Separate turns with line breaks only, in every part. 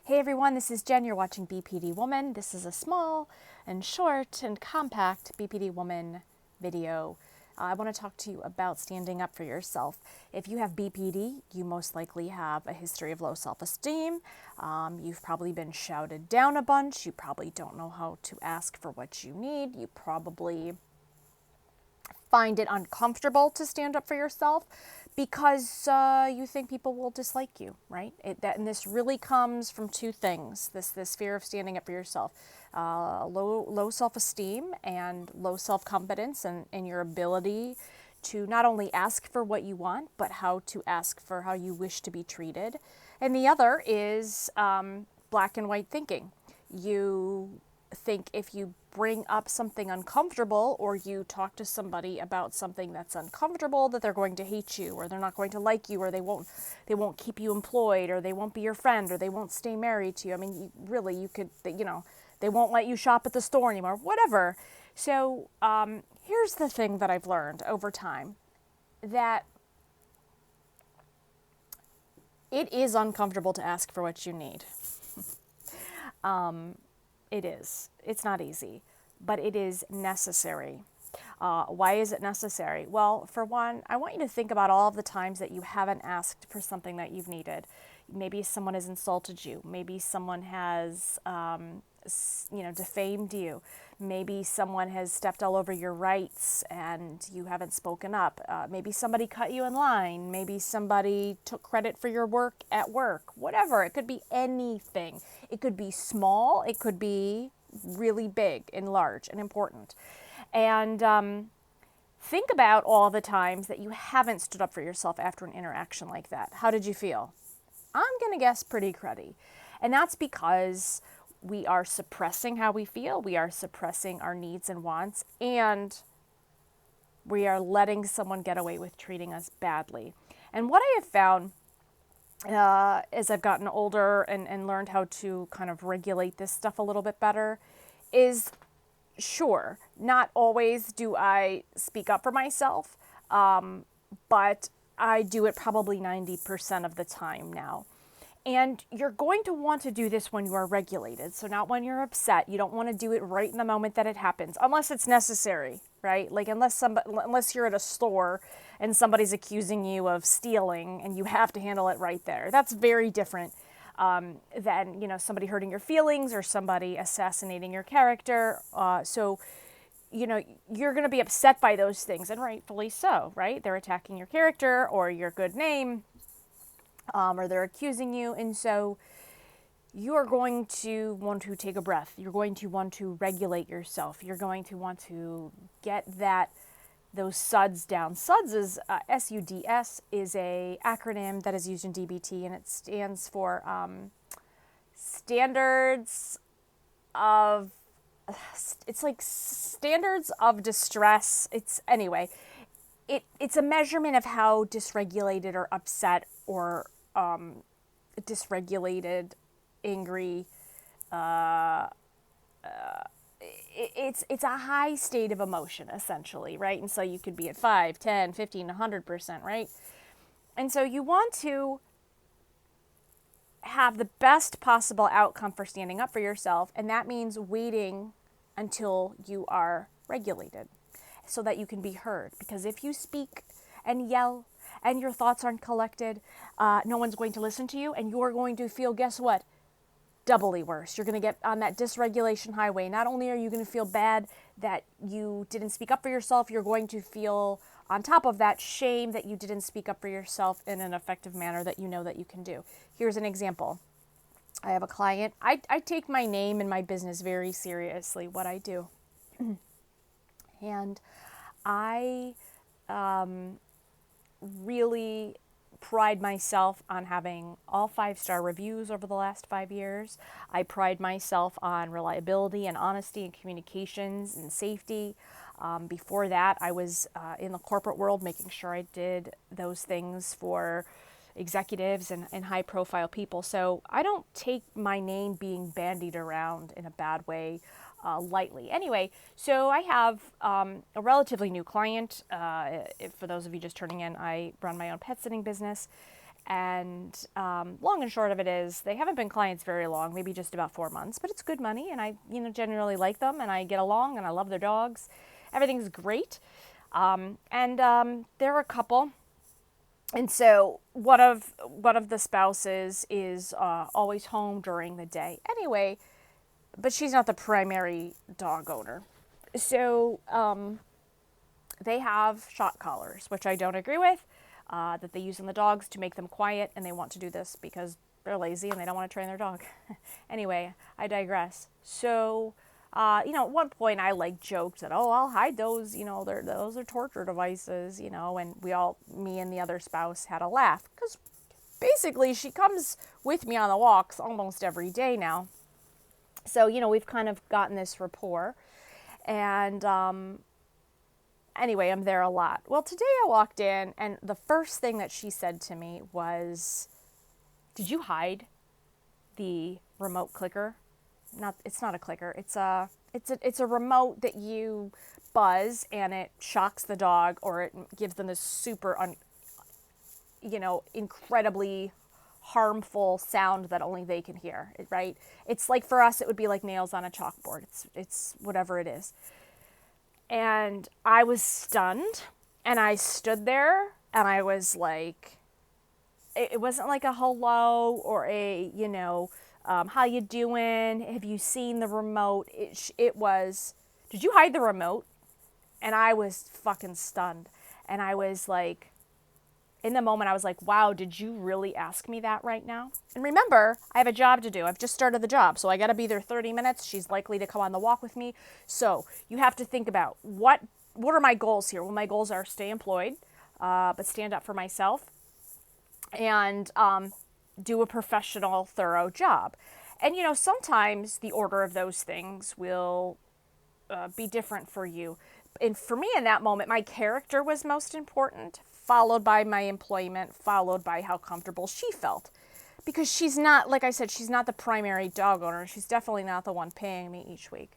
Hey everyone, this is Jen. You're watching BPD Woman. This is a small and short and compact BPD Woman video. I want to talk to you about standing up for yourself. If you have BPD, you most likely have a history of low self-esteem. You've probably been shouted down a bunch. You probably don't know how to ask for what you need. You probably find it uncomfortable to stand up for yourself because you think people will dislike you, right? And this really comes from two things: this fear of standing up for yourself, low self-esteem and low self-confidence, and your ability to not only ask for what you want, but how to ask for how you wish to be treated. And the other is black and white thinking. You think if you bring up something uncomfortable or you talk to somebody about something that's uncomfortable, that they're going to hate you, or they're not going to like you, or they won't keep you employed, or they won't be your friend, or they won't stay married to you. I mean, you could, they won't let you shop at the store anymore, whatever. So here's the thing that I've learned over time, that it is uncomfortable to ask for what you need. It is. It's not easy, but it is necessary. Why is it necessary? Well, for one, I want you to think about all of the times that you haven't asked for something that you've needed. Maybe someone has insulted you. Maybe someone has, defamed you. Maybe someone has stepped all over your rights and you haven't spoken up. Maybe somebody cut you in line. Maybe somebody took credit for your work at work. Whatever. It could be anything. It could be small. It could be really big and large and important. And think about all the times that you haven't stood up for yourself after an interaction like that. How did you feel? I'm going to guess pretty cruddy. And that's because we are suppressing how we feel. We are suppressing our needs and wants. And we are letting someone get away with treating us badly. And what I have found as I've gotten older and learned how to kind of regulate this stuff a little bit better is, sure, not always do I speak up for myself, but I do it probably 90% of the time now. And you're going to want to do this when you are regulated. So not when you're upset. You don't want to do it right in the moment that it happens, unless it's necessary, right? Like unless you're at a store and somebody's accusing you of stealing and you have to handle it right there. That's very different than, somebody hurting your feelings or somebody assassinating your character. So you're going to be upset by those things, and rightfully so, right? They're attacking your character or your good name, or they're accusing you. And so you're going to want to take a breath. You're going to want to regulate yourself. You're going to want to get those SUDS down. SUDS is, SUDS is a acronym that is used in DBT, and it stands for standards of, it's like standards of distress. It's a measurement of how dysregulated or upset or dysregulated, angry. It's a high state of emotion, essentially, right? And so you could be at 5, 10, 15, 100%, right? And so you want to have the best possible outcome for standing up for yourself, and that means waiting until you are regulated so that you can be heard. Because if you speak and yell and your thoughts aren't collected, no one's going to listen to you, and you're going to feel, guess what? Doubly worse. You're going to get on that dysregulation highway. Not only are you going to feel bad that you didn't speak up for yourself, you're going to feel, on top of that, shame that you didn't speak up for yourself in an effective manner that you know that you can do. Here's an example. I have a client. I take my name and my business very seriously, what I do. And I really pride myself on having all 5-star reviews over the last 5 years. I pride myself on reliability and honesty and communications and safety. Before that, I was in the corporate world, making sure I did those things for executives and high-profile people. So I don't take my name being bandied around in a bad way lightly. Anyway, so I have a relatively new client. For those of you just turning in, I run my own pet sitting business. And long and short of it is they haven't been clients very long, maybe just about 4 months, but it's good money. And I, generally like them and I get along and I love their dogs. Everything's great. They're a couple. And so one of the spouses is always home during the day anyway, but she's not the primary dog owner. So they have shock collars, which I don't agree with, that they use on the dogs to make them quiet, and they want to do this because they're lazy and they don't want to train their dog. Anyway, I digress. So, at one point I joked that, oh, I'll hide those, those are torture devices, and me and the other spouse had a laugh because basically she comes with me on the walks almost every day now. So, we've kind of gotten this rapport. And anyway, I'm there a lot. Well, today I walked in and the first thing that she said to me was, did you hide the remote clicker? It's not a clicker. It's a remote that you buzz and it shocks the dog, or it gives them this super, incredibly harmful sound that only they can hear, right? It's like, for us, it would be like nails on a chalkboard. It's whatever it is. And I was stunned, and I stood there, and I was like, it wasn't like a hello or a, how you doing? Have you seen the remote? It was, did you hide the remote? And I was fucking stunned. And I was like, in the moment, I was like, wow, did you really ask me that right now? And remember, I have a job to do. I've just started the job, so I got to be there 30 minutes. She's likely to come on the walk with me. So you have to think about what are my goals here? Well, my goals are stay employed, but stand up for myself, and do a professional, thorough job. And, sometimes the order of those things will be different for you. And for me in that moment, my character was most important, followed by my employment, followed by how comfortable she felt. Because she's not, like I said, she's not the primary dog owner. She's definitely not the one paying me each week.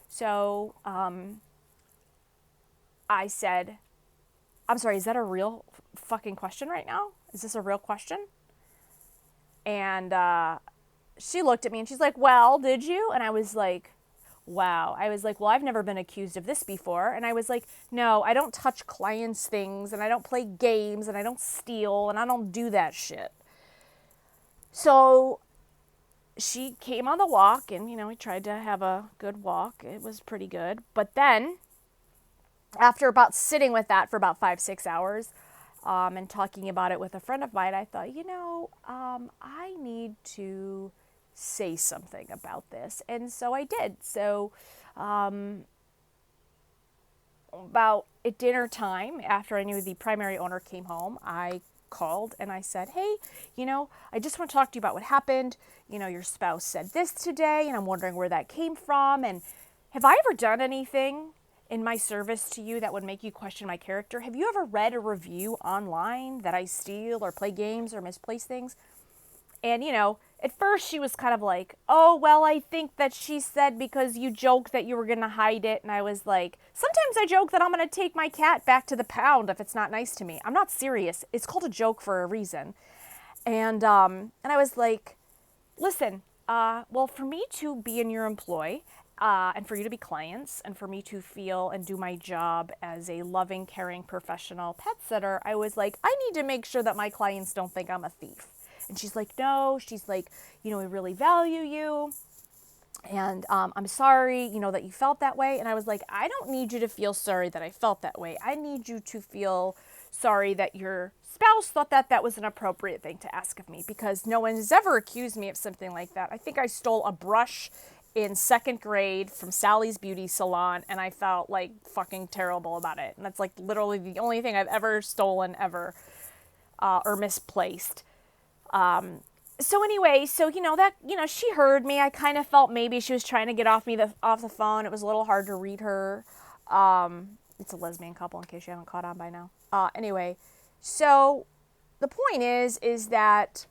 So I said, I'm sorry, is that a real fucking question right now? Is this a real question? And she looked at me and she's like, well, did you? And I was like, wow. I was like, well, I've never been accused of this before. And I was like, no, I don't touch clients' things, and I don't play games, and I don't steal, and I don't do that shit. So she came on the walk, and, we tried to have a good walk. It was pretty good. But then, after about sitting with that for about 5-6 hours, and talking about it with a friend of mine, I thought, I need to say something about this. And so I did. So about at dinner time, after I knew the primary owner came home, I called and I said, hey, I just want to talk to you about what happened. Your spouse said this today, and I'm wondering where that came from. And have I ever done anything in my service to you that would make you question my character? Have you ever read a review online that I steal or play games or misplace things? And, at first she was kind of like, oh, well, I think that she said because you joked that you were going to hide it. And I was like, sometimes I joke that I'm going to take my cat back to the pound if it's not nice to me. I'm not serious. It's called a joke for a reason. And I was like, listen, well, for me to be in your employ, and for you to be clients, and for me to feel and do my job as a loving, caring, professional pet sitter, I was like, I need to make sure that my clients don't think I'm a thief. And she's like, no, she's like, we really value you. And I'm sorry, that you felt that way. And I was like, I don't need you to feel sorry that I felt that way. I need you to feel sorry that your spouse thought that that was an appropriate thing to ask of me, because no one has ever accused me of something like that. I think I stole a brush in 2nd grade from Sally's beauty salon, and I felt like fucking terrible about it. And that's like literally the only thing I've ever stolen ever, or misplaced. So anyway, she heard me. I kind of felt maybe she was trying to get off the phone. It was a little hard to read her. It's a lesbian couple, in case you haven't caught on by now. Anyway, so the point is that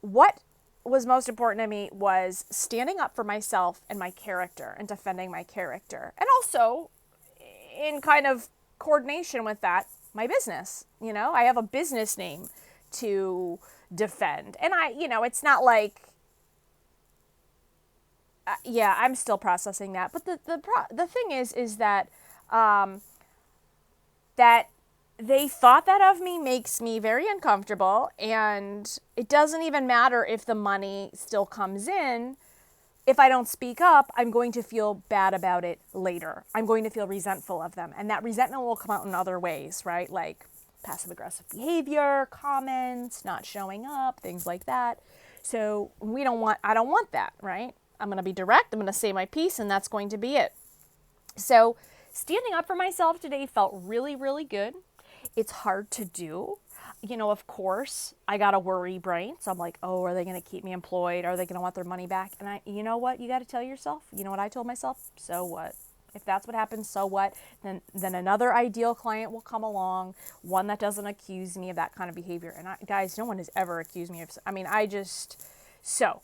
what was most important to me was standing up for myself and my character and defending my character. And also, in kind of coordination with that, my business. I have a business name to defend. And it's not like, yeah, I'm still processing that. But the thing is that, that they thought that of me makes me very uncomfortable. And it doesn't even matter if the money still comes in. If I don't speak up, I'm going to feel bad about it later. I'm going to feel resentful of them. And that resentment will come out in other ways, right? Like passive aggressive behavior, comments, not showing up, things like that. So I don't want that, right? I'm going to be direct. I'm going to say my piece, and that's going to be it. So standing up for myself today felt really, really good. It's hard to do. Of course, I got a worry brain. So I'm like, oh, are they going to keep me employed? Are they going to want their money back? And you know what? You got to tell yourself, you know what I told myself? So what? If that's what happens, so what? Then another ideal client will come along, one that doesn't accuse me of that kind of behavior. And guys, no one has ever accused me of, so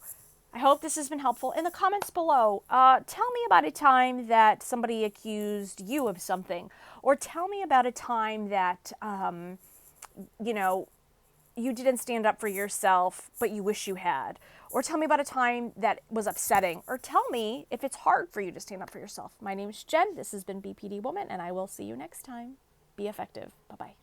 I hope this has been helpful. In the comments below, tell me about a time that somebody accused you of something, or tell me about a time that, you didn't stand up for yourself, but you wish you had. Or tell me about a time that was upsetting. Or tell me if it's hard for you to stand up for yourself. My name is Jen. This has been BPD Woman, and I will see you next time. Be effective. Bye-bye.